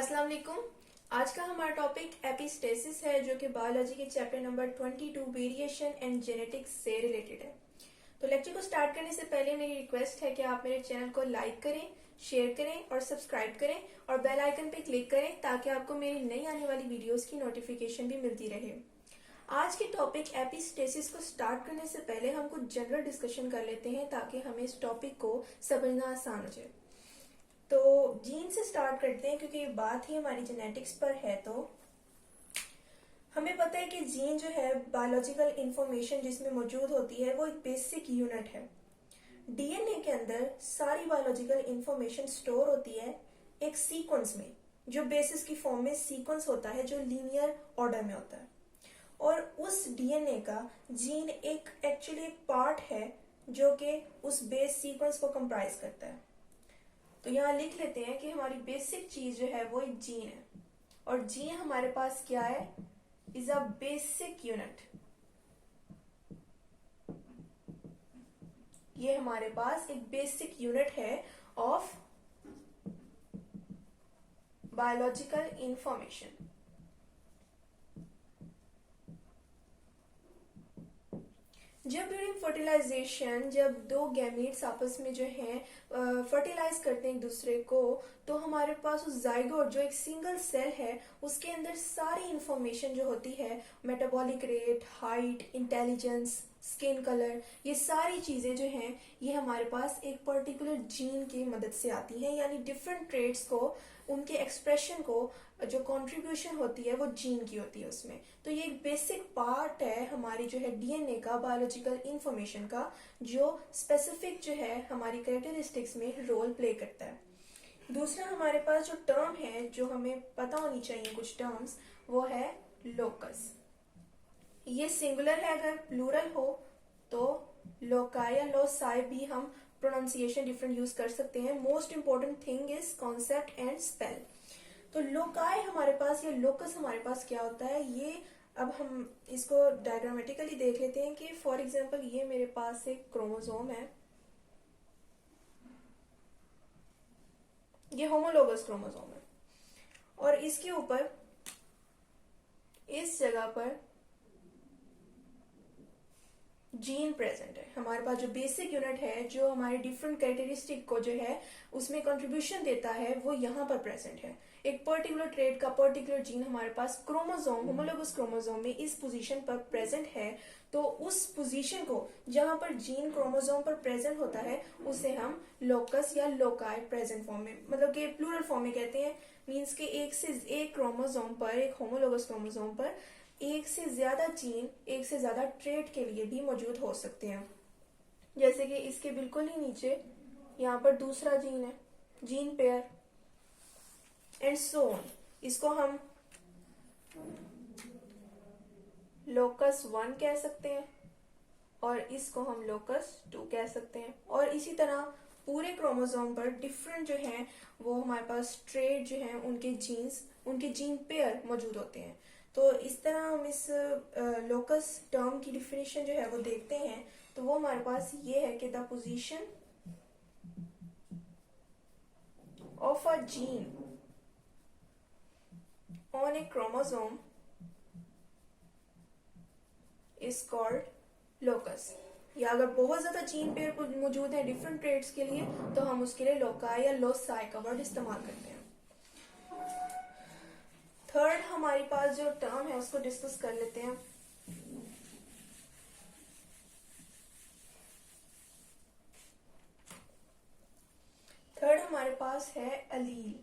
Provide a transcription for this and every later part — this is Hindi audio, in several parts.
अस्सलाम वालेकुम। आज का हमारा टॉपिक एपिस्टेसिस है जो कि बायोलॉजी के chapter number 22 variation and genetics से रिलेटेड है। तो लेक्चर को स्टार्ट करने से पहले मेरी रिक्वेस्ट है कि आप मेरे चैनल को लाइक करें, शेयर करें और सब्सक्राइब करें और बेल आइकन पे क्लिक करें ताकि आपको मेरी नई आने वाली वीडियोस की नोटिफिकेशन भी मिलती रहे। आज के टॉपिक एपिस्टेसिस को स्टार्ट करने से पहले हम कुछ जनरल डिस्कशन कर लेते हैं ताकि हमें इस टॉपिक को समझना आसान हो जाए। तो जीन से स्टार्ट करते हैं क्योंकि बात ही हमारी जेनेटिक्स पर है। तो हमें पता है कि जीन जो है बायोलॉजिकल इंफॉर्मेशन जिसमें मौजूद होती है वो एक बेसिक यूनिट है। डीएनए के अंदर सारी बायोलॉजिकल इंफॉर्मेशन स्टोर होती है एक सीक्वेंस में, जो बेसिस की फॉर्म में सीक्वेंस होता है जो लीनियर ऑर्डर में होता है। और उस डीएनए का जीन एक एक्चुअली एक पार्ट है जो कि उस बेस सीक्वेंस को कंप्राइज करता है। तो यहाँ लिख लेते हैं कि हमारी बेसिक चीज जो है वो एक जीन है और जीन हमारे पास क्या है, इज अ बेसिक यूनिट। ये हमारे पास एक बेसिक यूनिट है ऑफ बायोलॉजिकल इंफॉर्मेशन। जब ड्यूरिंग फर्टिलाइजेशन जब दो गैमीट्स आपस में जो है फर्टिलाइज करते हैं एक दूसरे को, तो हमारे पास उस जाइगोट जो एक सिंगल सेल है उसके अंदर सारी इंफॉर्मेशन जो होती है, metabolic rate, height, intelligence, skin colour, ये सारी चीजें जो हैं ये हमारे पास एक पर्टिकुलर जीन की मदद से आती हैं। यानी डिफरेंट ट्रेड्स को, उनके एक्सप्रेशन को जो कंट्रीब्यूशन होती है वो जीन की होती है उसमें। तो ये एक बेसिक पार्ट है हमारी जो है डीएनए का, बायोलॉजिकल इंफॉर्मेशन का, जो स्पेसिफिक जो है हमारी कैरेक्टरिस्टिक्स में रोल प्ले करता है। दूसरा हमारे पास जो टर्म है जो हमें पता होनी चाहिए कुछ टर्म्स, वो है लोकस। ये सिंगुलर है, अगर प्लूरल हो तो लोकाई या लोसाई भी हम प्रोनाउंसिएशन डिफरेंट यूज कर सकते हैं। Most important thing is concept and spell. तो लोकाई हमारे पास या लोकस हमारे पास क्या होता है, ये अब हम इसको डायग्रामेटिकली देख लेते हैं कि फॉर एग्जांपल ये मेरे पास एक क्रोमोसोम है, ये होमोलोगस क्रोमोसोम है और इसके ऊपर इस जगह पर जीन प्रेजेंट है। हमारे पास जो बेसिक यूनिट है जो हमारे डिफरेंट कैरेक्टरिस्टिक को जो है उसमें कंट्रीब्यूशन देता है वो यहाँ पर प्रेजेंट है। एक पर्टिकुलर ट्रेड का पर्टिकुलर जीन हमारे पास क्रोमोसोम, होमोलोगस क्रोमोसोम में इस पोजीशन पर प्रेजेंट है। तो उस पोजीशन को जहां पर जीन क्रोमोसोम पर प्रेजेंट होता है उसे हम लोकस या लोकाई प्रेजेंट फॉर्म में, मतलब कि प्लूरल फॉर्म में कहते हैं। मीन्स के एक से एक क्रोमोसोम पर, एक होमोलोगस क्रोमोसोम पर एक से ज्यादा जीन, एक से ज्यादा ट्रेट के लिए भी मौजूद हो सकते हैं। जैसे कि इसके बिल्कुल ही नीचे यहाँ पर दूसरा जीन है, gene pair and so on. इसको हम लोकस 1 कह सकते हैं और इसको हम लोकस 2 कह सकते हैं। और इसी तरह पूरे क्रोमोसोम पर डिफरेंट जो है वो हमारे पास ट्रेट जो है उनके जीन्स, उनके जीन पेयर मौजूद होते हैं। तो इस तरह हम इस लोकस टर्म की डिफिनेशन जो है वो देखते हैं तो वो हमारे पास ये है कि the position of a gene on A chromosome is called locus. या अगर बहुत ज्यादा जीन पेयर मौजूद है डिफरेंट ट्रेड्स के लिए तो हम उसके लिए लोकाई या लोसाई का वर्ड इस्तेमाल करते हैं। थर्ड हमारे पास जो टर्म है उसको डिस्कस कर लेते हैं। थर्ड हमारे पास है अलील।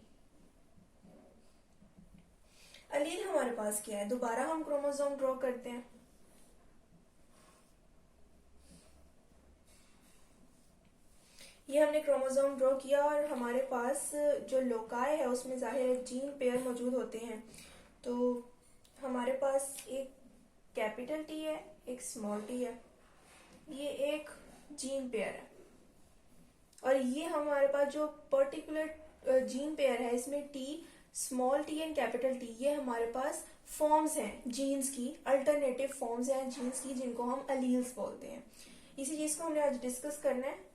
अलील हमारे पास क्या है, दोबारा हम क्रोमोसोम ड्रॉ करते हैं। ये हमने क्रोमोसोम ड्रॉ किया और हमारे पास जो लोकाई है उसमें जाहिर है जीन पेयर मौजूद होते हैं। तो हमारे पास एक कैपिटल टी है, एक स्मॉल टी है, ये एक जीन पेयर है। और ये हमारे पास जो पर्टिकुलर जीन पेयर है इसमें T, small T and capital T, ये हमारे पास फॉर्म्स हैं जीन्स की, अल्टरनेटिव फॉर्म्स हैं जीन्स की जिनको हम अलील्स बोलते हैं। इसी चीज को हमने आज डिस्कस करना है।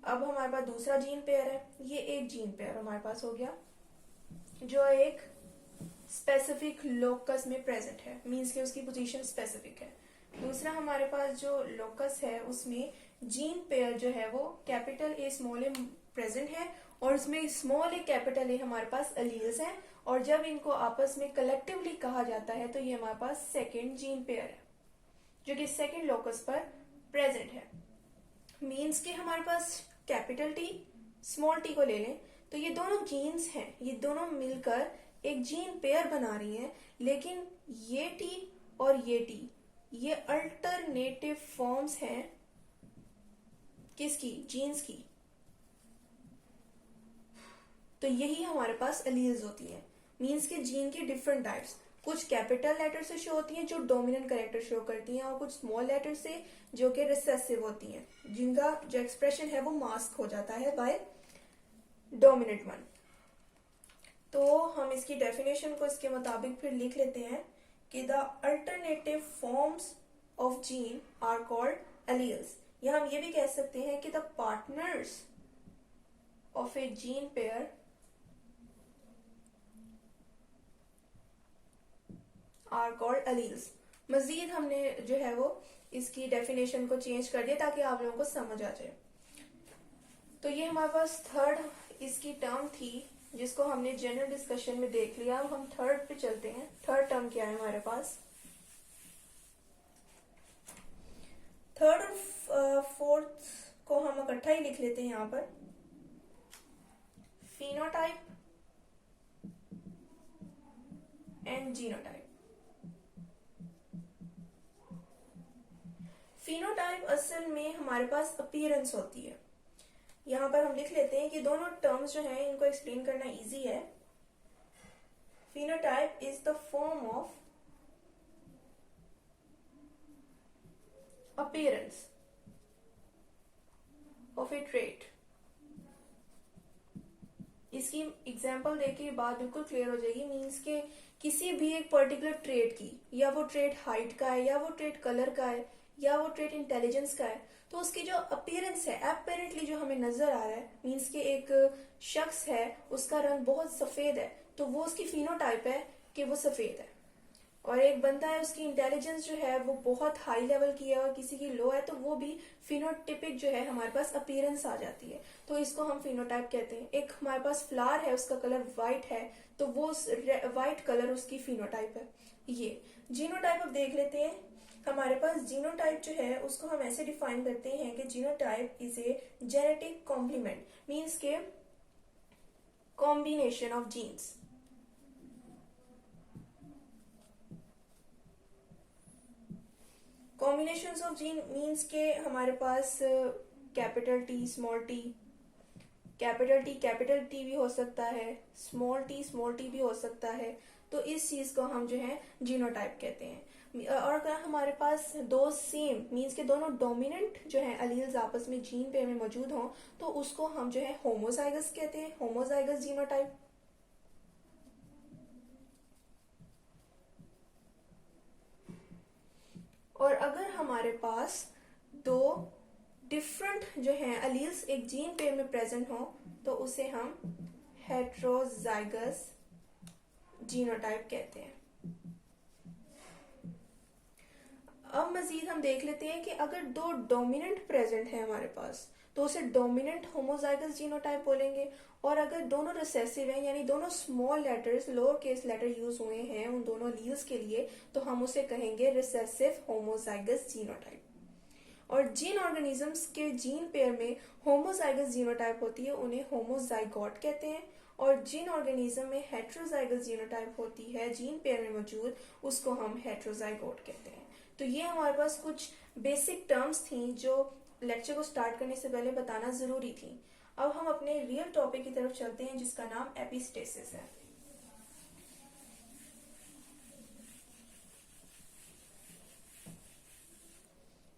अब हमारे पास दूसरा जीन पेयर है, ये एक जीन पेयर हमारे पास हो गया। जो एक स्पेसिफिक लोकस में प्रेजेंट है, मीन्स कि उसकी पोजीशन स्पेसिफिक है। दूसरा हमारे पास जो लोकस है उसमें जीन पेयर जो है वो capital A small A present है और उसमें स्मॉल ए कैपिटल ए हमारे पास एलील्स हैं, और जब इनको आपस में कलेक्टिवली कहा जाता है तो ये हमारे पास सेकेंड जीन पेयर है जो कि सेकेंड लोकस पर प्रेजेंट है। मीन्स कि हमारे पास कैपिटल टी स्मॉल टी को ले लें तो ये दोनों जीन्स हैं, ये दोनों मिलकर एक जीन पेयर बना रही हैं, लेकिन ये टी और ये टी ये अल्टरनेटिव फॉर्म्स हैं किसकी, जीन्स की। तो यही हमारे पास एलील्स होती हैं। मीन्स के जीन की डिफरेंट टाइप्स, कुछ कैपिटल लेटर से शो होती हैं जो डोमिनेंट कैरेक्टर शो करती हैं, और कुछ स्मॉल लेटर से जो कि रिसेसिव होती हैं, जिनका जो एक्सप्रेशन है वो मास्क हो जाता है बाय डोमिनेंट वन। तो हम इसकी डेफिनेशन को इसके मुताबिक फिर लिख लेते हैं कि the alternative forms of gene are called alleles, या हम ये भी कह सकते हैं कि the partners of a gene pair are called alleles. मजीद हमने जो है वो इसकी डेफिनेशन को चेंज कर दिया ताकि आप लोगों को समझ आ जाए। तो ये हमारे पास थर्ड इसकी टर्म थी जिसको हमने जनरल डिस्कशन में देख लिया। अब हम थर्ड पे चलते हैं। थर्ड टर्म क्या है हमारे पास, थर्ड और फोर्थ को हम इकट्ठा ही लिख लेते हैं यहाँ पर, फिनोटाइप एंड जीनोटाइप। फिनोटाइप असल में हमारे पास अपीयरेंस होती है। यहां पर हम लिख लेते हैं कि दोनों टर्म्स जो हैं इनको एक्सप्लेन करना इजी है। Phenotype is the form of appearance of A trait. इसकी एग्जांपल देखिए बात बिल्कुल क्लियर हो जाएगी। मीन्स के किसी भी एक पर्टिकुलर ट्रेट की, या वो ट्रेट हाइट का है, या वो ट्रेट कलर का है, या वो ट्रेट इंटेलिजेंस का है, तो उसकी जो अपीयरेंस है एपेरेंटली जो हमें नजर आ रहा है, मीन्स के एक शख्स है उसका रंग बहुत सफेद है तो वो उसकी फिनोटाइप है कि वो सफेद है। और एक बंदा है उसकी इंटेलिजेंस जो है वो बहुत हाई लेवल की है और किसी की लो है, तो वो भी फिनोटिपिक जो है हमारे पास अपीयरेंस आ जाती है, तो इसको हम फिनोटाइप कहते हैं। एक हमारे पास फ्लावर है उसका कलर व्हाइट है तो वो व्हाइट कलर उसकी फिनोटाइप है। ये जीनोटाइप अब देख लेते हैं। हमारे पास जीनोटाइप जो है उसको हम ऐसे डिफाइन करते हैं कि genotype is a genetic complement, means के combination of genes. Combination of gene means के हमारे पास capital T small T, capital T भी हो सकता है, स्मॉल टी भी हो सकता है। तो इस चीज को हम जो है जीनोटाइप कहते हैं। और अगर हमारे पास दो सेम मीन्स के दोनों डोमिनेंट जो है एलील्स आपस में जीन पेयर में मौजूद हों तो उसको हम जो है होमोजाइगस कहते हैं, होमोजाइगस जीनोटाइप। और अगर हमारे पास दो डिफरेंट जो है एलील्स एक जीन पेयर में प्रेजेंट हो तो उसे हम हेट्रोजाइगस जीनोटाइप कहते हैं। अब मजीद हम देख लेते हैं कि अगर दो डोमिनेंट प्रेजेंट है हमारे पास तो उसे डोमिनेंट होमोजाइगस जीनोटाइप बोलेंगे, और अगर दोनों रिसेसिव हैं यानी दोनों small letters lower case letter use हुए हैं उन दोनों एलील्स के लिए तो हम उसे कहेंगे रिसेसिव होमोजाइगस जीनोटाइप। और जिन ऑर्गेनिजम्स के जीन पेयर में होमोजाइगस जीनोटाइप होती है उन्हें होमोजाइगोट कहते हैं, और जिन ऑर्गेनिज्म में हेट्रोजाइगस जीनोटाइप होती है जीन पेयर में मौजूद उसको हम हेट्रोजाइगोट कहते हैं। तो ये हमारे पास कुछ बेसिक टर्म्स थी जो लेक्चर को स्टार्ट करने से पहले बताना जरूरी थी। अब हम अपने रियल टॉपिक की तरफ चलते हैं जिसका नाम एपिस्टेसिस है।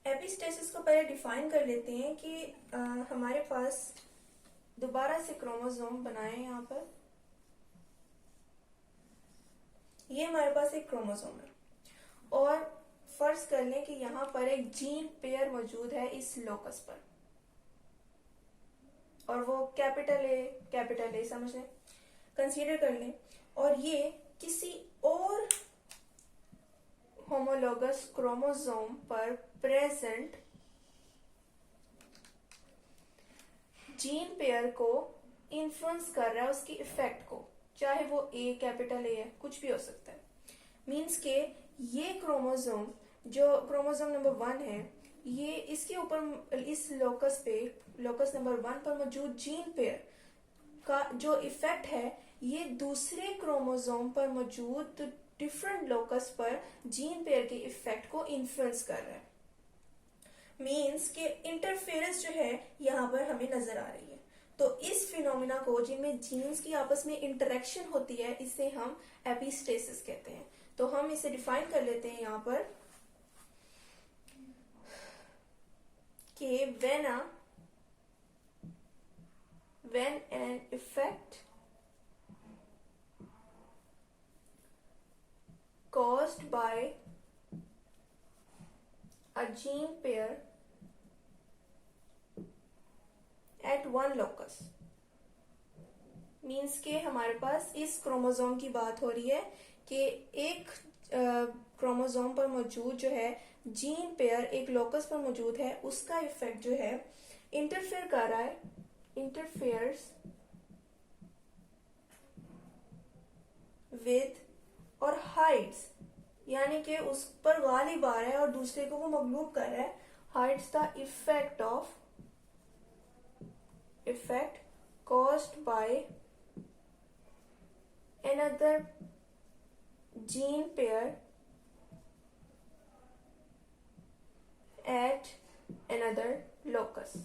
एपिस्टेसिस को पहले डिफाइन कर लेते हैं कि हमारे पास दोबारा से क्रोमोसोम बनाए यहाँ पर, ये हमारे पास एक क्रोमोसोम है और फर्ज कर लें कि यहाँ पर एक जीन पेयर मौजूद है इस लोकस पर और वो कैपिटल ए समझ लें। कंसीडर कर लें और ये किसी और होमोलोगस क्रोमोसोम पर प्रेजेंट जीन पेयर को इन्फ्लुएंस कर रहा है, उसकी इफेक्ट को, चाहे वो ए कैपिटल ए है, कुछ भी हो सकता है। मीन्स के ये क्रोमोसोम जो क्रोमोसोम नंबर 1 है, ये इसके ऊपर इस लोकस पे, लोकस नंबर 1 पर मौजूद जीन पेयर का जो इफेक्ट है ये दूसरे क्रोमोसोम पर मौजूद डिफरेंट लोकस पर जीन पेयर के इफेक्ट को इन्फ्लुएंस कर रहा है। मीन्स के इंटरफेरेंस जो है यहाँ पर हमें नजर आ रही है। तो इस फिनोमिना को, जिनमें जीन्स की आपस में इंटरेक्शन होती है, इसे हम एपिस्टेसिस कहते हैं। तो हम इसे डिफाइन कर लेते हैं यहाँ पर कि when an effect caused by a gene pair at one locus, means के हमारे पास इस क्रोमोसोम की बात हो रही है कि एक क्रोमोसोम पर मौजूद जो है जीन पेयर एक लोकस पर मौजूद है, उसका इफेक्ट जो है इंटरफेयर कर रहा है, इंटरफेयर्स विद और हाइड्स, यानी कि उस पर गालिब आ रहा है और दूसरे को वो मगलूब कर रहा है, hides the effect caused by another gene pair at another locus।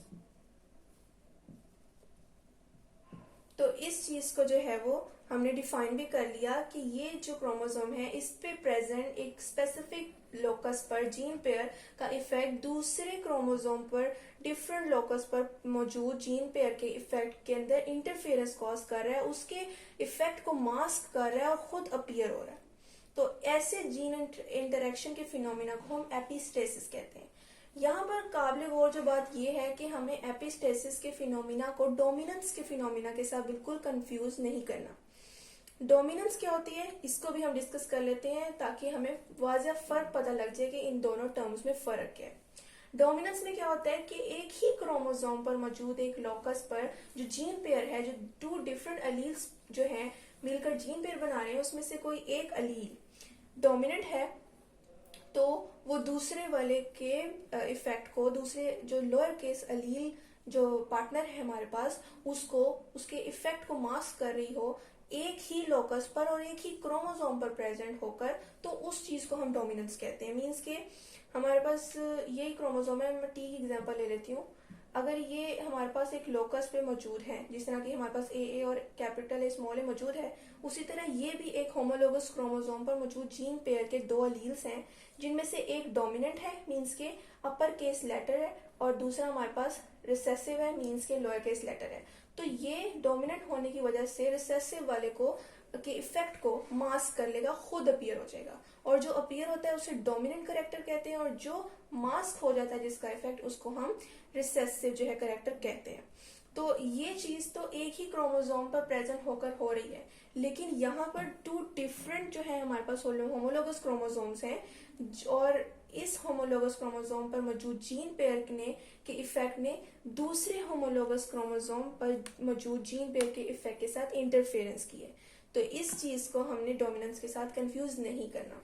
तो इस चीज को जो है वो हमने डिफाइन भी कर लिया कि ये जो क्रोमोसोम है इस पे प्रेजेंट एक स्पेसिफिक लोकस पर जीन पेयर का इफेक्ट दूसरे क्रोमोसोम पर डिफरेंट लोकस पर मौजूद जीन पेयर के इफेक्ट के अंदर इंटरफेरेंस कॉज कर रहा है, उसके इफेक्ट को मास्क कर रहा है और खुद अपीयर हो रहा है। तो ऐसे जीन इंटरेक्शन के फिनोमिना को हम एपिस्टेसिस कहते हैं। यहाँ पर काबिल गौर जो बात यह है कि हमें एपिस्टेसिस के फिनोमिना को डोमिनेंस के फिनोमिना के साथ बिल्कुल कंफ्यूज नहीं करना। डोमिनेंस क्या होती है इसको भी हम डिस्कस कर लेते हैं ताकि हमें वाज़ेह फर्क पता लग जाए कि इन दोनों टर्म्स में फर्क क्या है। डोमिनेंस में क्या होता है कि एक ही क्रोमोसोम पर मौजूद एक लोकस पर जो जीन पेयर है, जो 2 डिफरेंट अलील्स जो हैं मिलकर जीन पेयर बना रहे हैं, उसमें से कोई एक अलील डोमिनेंट है तो वो दूसरे वाले के इफेक्ट को, दूसरे जो लोअर केस अलील जो पार्टनर है हमारे पास, उसको उसके इफेक्ट को मास्क कर रही हो एक ही लोकस पर और एक ही क्रोमोसोम पर प्रेजेंट होकर, तो उस चीज को हम डोमिनेंस कहते हैं। मीन्स के हमारे पास यही क्रोमोसोम है, मैं टी की एग्जांपल ले लेती हूँ। अगर ये हमारे पास एक लोकस पे मौजूद है, जिस तरह की हमारे पास ए और कैपिटल ए स्मॉल ए मौजूद है, उसी तरह ये भी एक होमोलोगस क्रोमोसोम पर मौजूद जीन पेयर के 2 अलील्स हैं, जिनमें से एक डोमिनेंट है मीन्स के अपर केस लेटर है और दूसरा हमारे पास रिसेसिव है मीन्स के लोअर केस लेटर है। तो ये डोमिनेंट होने की वजह से रिसेसिव वाले को के इफेक्ट को मास्क कर लेगा, खुद अपीयर हो जाएगा, और जो अपीयर होता है उसे डोमिनेंट करेक्टर कहते हैं, और जो मास्क हो जाता है जिसका इफेक्ट, उसको हम रिसेसिव जो है करेक्टर कहते हैं। तो ये चीज तो एक ही क्रोमोसोम पर प्रेजेंट होकर हो रही है, लेकिन यहाँ पर 2 डिफरेंट जो है हमारे पास होमोलोगस क्रोमोसोम्स हैं, और इस होमोलोगस क्रोमोसोम पर मौजूद जीन पेयर के इफेक्ट ने दूसरे होमोलोगस क्रोमोसोम पर मौजूद जीन पेयर के इफेक्ट के साथ इंटरफेरेंस की है। तो इस चीज को हमने डोमिनेंस के साथ कंफ्यूज नहीं करना।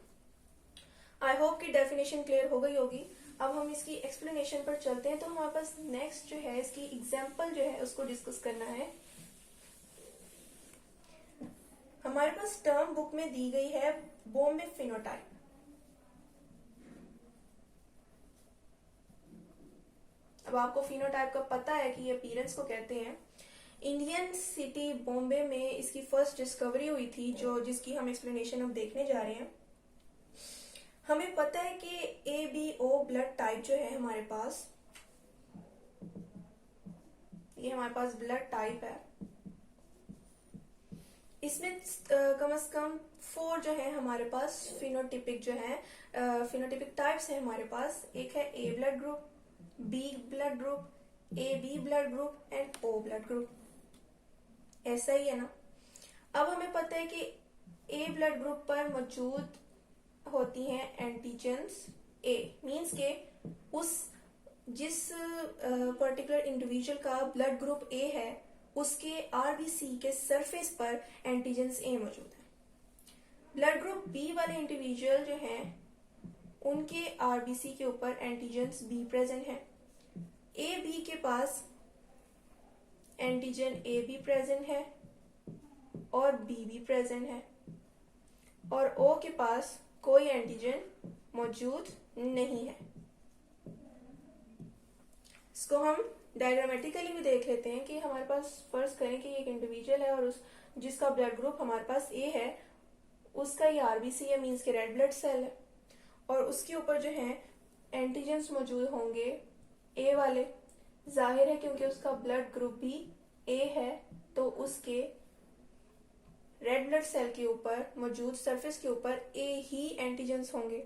आई होप कि डेफिनेशन क्लियर हो गई होगी। अब हम इसकी एक्सप्लेनेशन पर चलते हैं। तो हमारे पास नेक्स्ट जो है इसकी एग्जाम्पल जो है उसको डिस्कस करना है। हमारे पास टर्म बुक में दी गई है बॉम्बे फिनोटाइप। अब आपको फिनोटाइप का पता है कि ये अपीयरेंस को कहते हैं। इंडियन सिटी बॉम्बे में इसकी फर्स्ट डिस्कवरी हुई थी, जिसकी हम एक्सप्लेनेशन अब देखने जा रहे हैं। हमें पता है कि ABO ब्लड टाइप जो है हमारे पास, ये हमारे पास ब्लड टाइप है। इसमें कम से कम 4 जो है हमारे पास फिनोटिपिक जो है फिनोटिपिक टाइप्स है हमारे पास। एक है A blood group, B blood group, AB blood group and O blood group. ऐसा ही है ना। अब हमें पता है कि ए ब्लड ग्रुप पर मौजूद होती हैं एंटीजन्स ए, मींस के उस जिस पर्टिकुलर इंडिविजुअल का ब्लड ग्रुप ए है उसके आरबीसी के सरफेस पर एंटीजन्स ए मौजूद है। ब्लड ग्रुप बी वाले इंडिविजुअल जो हैं उनके आरबीसी के ऊपर एंटीजन्स बी प्रेजेंट है। ए बी के पास एंटीजन ए भी प्रेजेंट है और बी भी प्रेजेंट है, और ओ के पास कोई एंटीजन मौजूद नहीं है। इसको हम डायग्रामेटिकली भी देख लेते हैं कि हमारे पास फर्ज करें कि एक इंडिविजुअल है और उस जिसका ब्लड ग्रुप हमारे पास ए है, उसका ये आरबीसी है, मींस के रेड ब्लड सेल है, और उसके ऊपर जो है एंटीजन्स मौजूद होंगे ए वाले। जाहिर है क्योंकि उसका ब्लड ग्रुप भी ए है तो उसके रेड ब्लड सेल के ऊपर मौजूद सरफेस के ऊपर ए ही एंटीजन्स होंगे।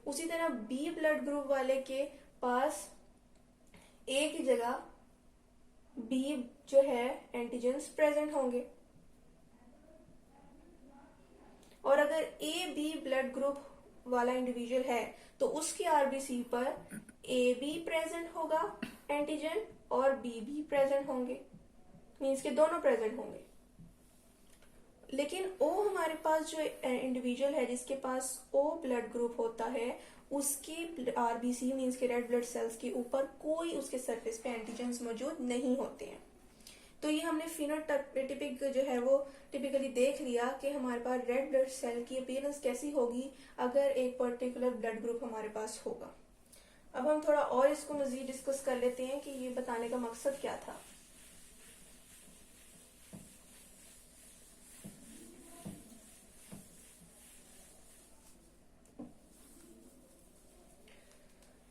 उसी तरह बी ब्लड ग्रुप वाले के पास ए की जगह बी जो है एंटीजन्स प्रेजेंट होंगे, और अगर ए बी ब्लड ग्रुप वाला इंडिविजुअल है तो उसकी आरबीसी पर ए बी प्रेजेंट होगा एंटीजन और बी भी प्रेजेंट होंगे, मींस के दोनों प्रेजेंट होंगे। लेकिन ओ हमारे पास जो इंडिविजुअल है जिसके पास ओ ब्लड ग्रुप होता है उसके आरबीसी मींस के रेड ब्लड सेल्स के ऊपर कोई उसके सरफेस पे एंटीजन्स मौजूद नहीं होते हैं। तो ये हमने फिनोटाइपिक जो है वो टिपिकली देख लिया कि हमारे पास रेड ब्लड सेल की अपीयरेंस कैसी होगी अगर एक पर्टिकुलर ब्लड ग्रुप हमारे पास होगा। अब हम थोड़ा और इसको मजीद डिस्कस कर लेते हैं कि ये बताने का मकसद क्या था।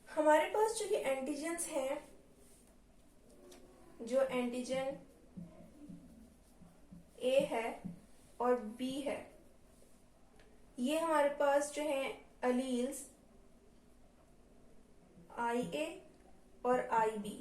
हमारे पास जो ये एंटीजन्स हैं, जो एंटीजन ए है और बी है, ये हमारे पास जो है अलील्स आई ए और आई बी,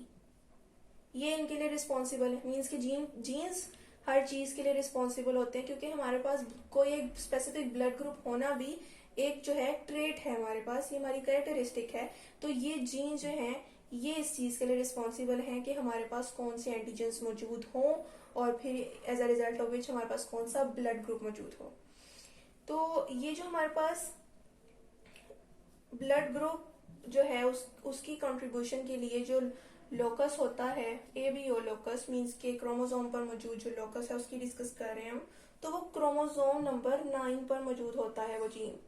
ये इनके लिए रिस्पॉन्सिबल है। मीन्स के जीन्स हर चीज के लिए रिस्पॉन्सिबल होते हैं, क्योंकि हमारे पास कोई एक स्पेसिफिक ब्लड ग्रुप होना भी एक जो है ट्रेट है हमारे पास, ये हमारी कैरेक्टरिस्टिक है। तो ये जीन जो है ये इस चीज के लिए रिस्पॉन्सिबल हैं कि हमारे पास कौन से एंटीजन्स मौजूद हों और फिर as a result of which हमारे पास कौन सा ब्लड ग्रुप मौजूद हो। तो ये जो हमारे पास ब्लड ग्रुप जो है उसकी कंट्रीब्यूशन के लिए जो लोकस होता है एबीओ लोकस, मींस के क्रोमोसोम पर मौजूद जो लोकस है उसकी डिस्कस कर रहे हैं हम, तो वो क्रोमोसोम नंबर 9 पर मौजूद होता है वो जीन।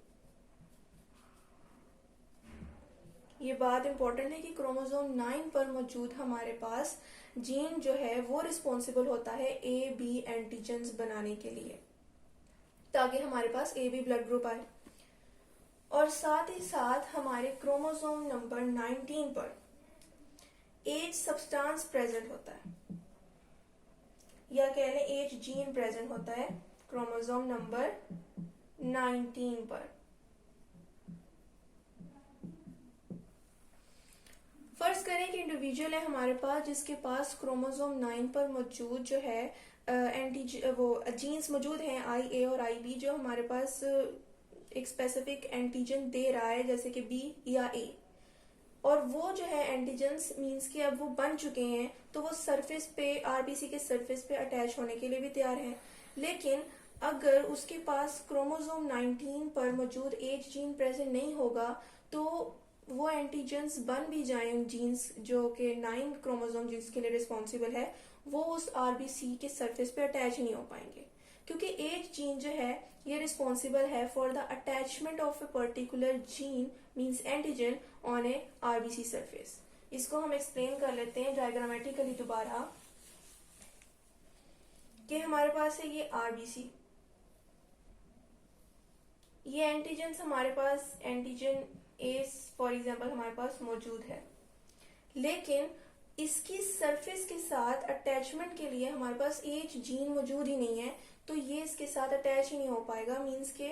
ये बात इंपॉर्टेंट है कि क्रोमोसोम 9 पर मौजूद हमारे पास जीन जो है वो रिस्पॉन्सिबल होता है ए बी एंटीजन्स बनाने के लिए, ताकि हमारे पास ए बी ब्लड ग्रुप आए। और साथ ही साथ हमारे क्रोमोसोम नंबर 19 पर एज सब्सटेंस प्रेजेंट होता है, या कह लें एज जीन प्रेजेंट होता है क्रोमोसोम नंबर 19 पर। फर्ज करें कि इंडिविजुअल है हमारे पास जिसके पास क्रोमोसोम 9 पर मौजूद जो है वो जीन्स मौजूद हैं आई ए और आई बी, जो हमारे पास एक स्पेसिफिक एंटीजन दे रहा है जैसे कि बी या ए, और वो जो है एंटीजन्स मींस कि अब वो बन चुके हैं तो वो सरफेस पे आरबीसी के सरफेस पे अटैच होने के लिए भी तैयार हैं। लेकिन अगर उसके पास क्रोमोसोम 19 पर मौजूद एज जीन प्रेजेंट नहीं होगा तो वो एंटीजन्स बन भी जाएं, जीन्स जो कि 9 क्रोमोसोम जिसके लिए रिस्पॉन्सिबल है वो उस आरबीसी के सरफेस पे अटैच नहीं हो पाएंगे, क्योंकि एज जीन जो है ये रिस्पॉन्सिबल है for the attachment of a particular gene means antigen on A RBC surface. इसको हम एक्सप्लेन कर लेते हैं डायग्रामेटिकली दोबारा कि हमारे पास है ये आरबीसी, ये एंटीजन हमारे पास एंटीजन ए फॉर एग्जांपल हमारे पास मौजूद है, लेकिन इसकी सरफेस के साथ अटैचमेंट के लिए हमारे पास एज जीन मौजूद ही नहीं है, तो ये इसके साथ अटैच ही नहीं हो पाएगा। मींस के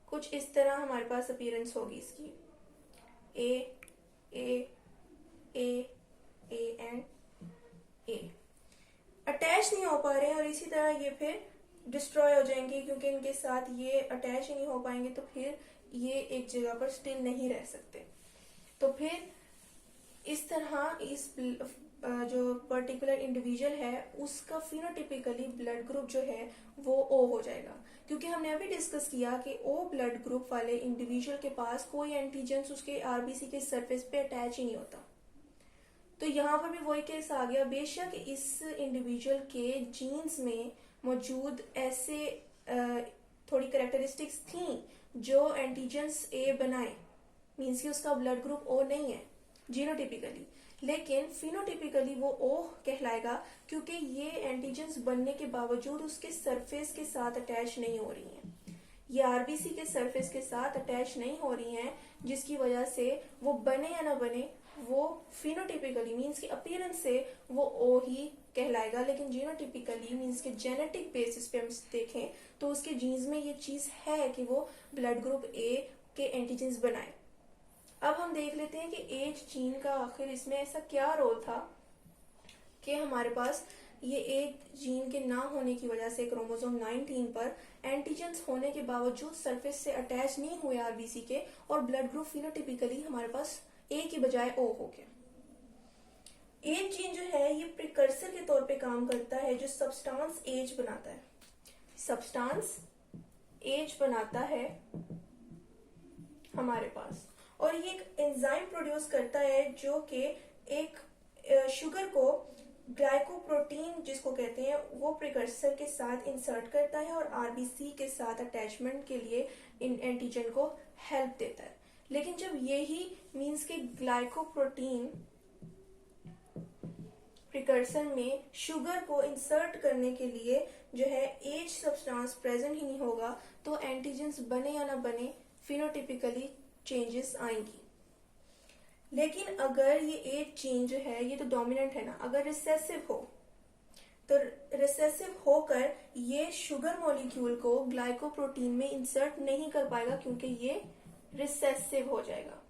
कुछ इस तरह हमारे पास अपीयरेंस होगी इसकी ए ए ए ए एंड ए, अटैच नहीं हो पा रहे हैं, और इसी तरह ये फिर डिस्ट्रॉय हो जाएंगे क्योंकि इनके साथ ये अटैच ही नहीं हो पाएंगे, तो फिर ये एक जगह पर स्टिल नहीं रह सकते। तो फिर इस तरह इस जो पर्टिकुलर इंडिविजुअल है उसका फिनोटिपिकली ब्लड ग्रुप जो है वो ओ हो जाएगा, क्योंकि हमने अभी डिस्कस किया कि ओ ब्लड ग्रुप वाले इंडिविजुअल के पास कोई एंटीजेंस उसके आरबीसी के सरफेस पे अटैच ही नहीं होता। तो यहाँ पर भी वही केस आ गया, बेशक इस इंडिविजुअल के जीन्स में मौजूद ऐसे थोड़ी करेक्टरिस्टिक्स थी जो एंटीजेंस ए बनाए, मीन्स कि उसका ब्लड ग्रुप ओ नहीं है जीनोटिपिकली, लेकिन फिनोटिपिकली वो ओ कहलाएगा क्योंकि ये एंटीजेंस बनने के बावजूद उसके सरफेस के साथ अटैच नहीं हो रही हैं, ये आरबीसी के सरफेस के साथ अटैच नहीं हो रही हैं, जिसकी वजह से वो बने या ना बने वो फिनोटिपिकली मीन्स की अपीयरेंस से वो ओ ही कहलाएगा। लेकिन जीनोटिपिकली मीन्स के जेनेटिक बेसिस पे हम देखें तो उसके जीन्स में ये चीज है कि वो ब्लड ग्रुप ए के एंटीजेंस बनाए। अब हम देख लेते हैं कि एज जीन का आखिर इसमें ऐसा क्या रोल था कि हमारे पास ये एक जीन के ना होने की वजह से क्रोमोसोम 19 पर एंटीजेंस होने के बावजूद सरफेस से अटैच नहीं हुए आरबीसी के, और ब्लड ग्रुप फिनोटिपिकली हमारे पास ए की बजाय ओ हो गया। एज जीन जो है ये प्रिकर्सर के तौर पे काम करता है जो सब्सटेंस एज बनाता है, सब्सटेंस एज बनाता है हमारे पास, और ये एक एंजाइम प्रोड्यूस करता है जो कि एक शुगर को ग्लाइकोप्रोटीन जिसको कहते हैं वो प्रिकर्सर के साथ इंसर्ट करता है और आरबीसी के साथ अटैचमेंट के लिए इन एंटीजन को हेल्प देता है। लेकिन जब यही मींस के ग्लाइकोप्रोटीन प्रिकर्सर में शुगर को इंसर्ट करने के लिए जो है एज सब्सटेंस प्रेजेंट ही नहीं होगा, तो एंटीजेंस बने या ना बने फिनोटिपिकली चेंजेस आएंगी। लेकिन अगर ये एज जीन जो है ये तो डोमिनेंट है ना, अगर रिसेसिव हो तो रिसेसिव होकर ये शुगर मॉलिक्यूल को ग्लाइकोप्रोटीन में इंसर्ट नहीं कर पाएगा क्योंकि ये रिसेसिव हो जाएगा,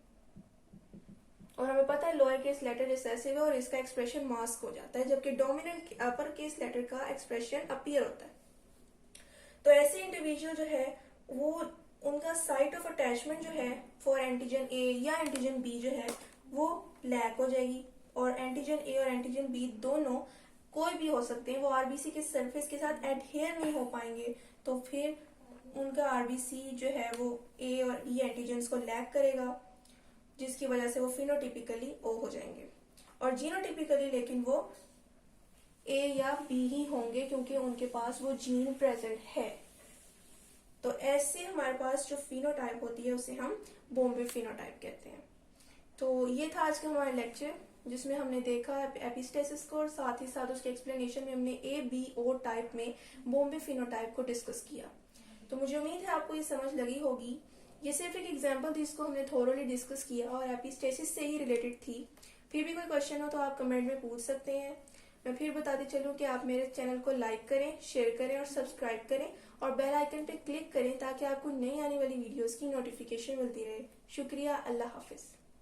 और हमें पता है लोअर केस लेटर रिसेसिव है और इसका एक्सप्रेशन मास्क हो जाता है, जबकि डोमिनेंट अपर केस लेटर का एक्सप्रेशन अपीयर होता है। तो ऐसे इंडिविजुअल जो है वो उनका साइट ऑफ अटैचमेंट जो है फॉर एंटीजन ए या एंटीजन बी जो है वो लैक हो जाएगी, और एंटीजन ए और एंटीजन बी दोनों कोई भी हो सकते हैं, वो आरबीसी के सरफेस के साथ एडहेयर नहीं हो पाएंगे, तो फिर उनका आरबीसी जो है वो ए और ई एंटीजेंस को लैक करेगा, जिसकी वजह से वो फिनोटिपिकली ओ हो जाएंगे, और जीनोटिपिकली लेकिन वो ए या बी ही होंगे क्योंकि उनके पास वो जीन प्रेजेंट है। तो ऐसे हमारे पास जो फिनोटाइप होती है उसे हम बॉम्बे फिनोटाइप कहते हैं। तो ये था आज का हमारा लेक्चर जिसमें हमने देखा एपिस्टेसिस को, और साथ ही साथ उसके एक्सप्लेनेशन में हमने ए बी ओ टाइप में बॉम्बे फिनोटाइप को डिस्कस किया। तो मुझे उम्मीद है आपको ये समझ लगी होगी। ये सिर्फ एक एग्जाम्पल थी, इसको हमने थोरोली डिस्कस किया और एपिस्टेसिस से ही रिलेटेड थी। फिर भी कोई क्वेश्चन हो तो आप कमेंट में पूछ सकते हैं। मैं फिर बताते चलूं कि आप मेरे चैनल को लाइक करें, शेयर करें और सब्सक्राइब करें, और बेल आइकन पे क्लिक करें ताकि आपको नई आने वाली वीडियोस की नोटिफिकेशन मिलती रहे। शुक्रिया, अल्लाह हाफिज।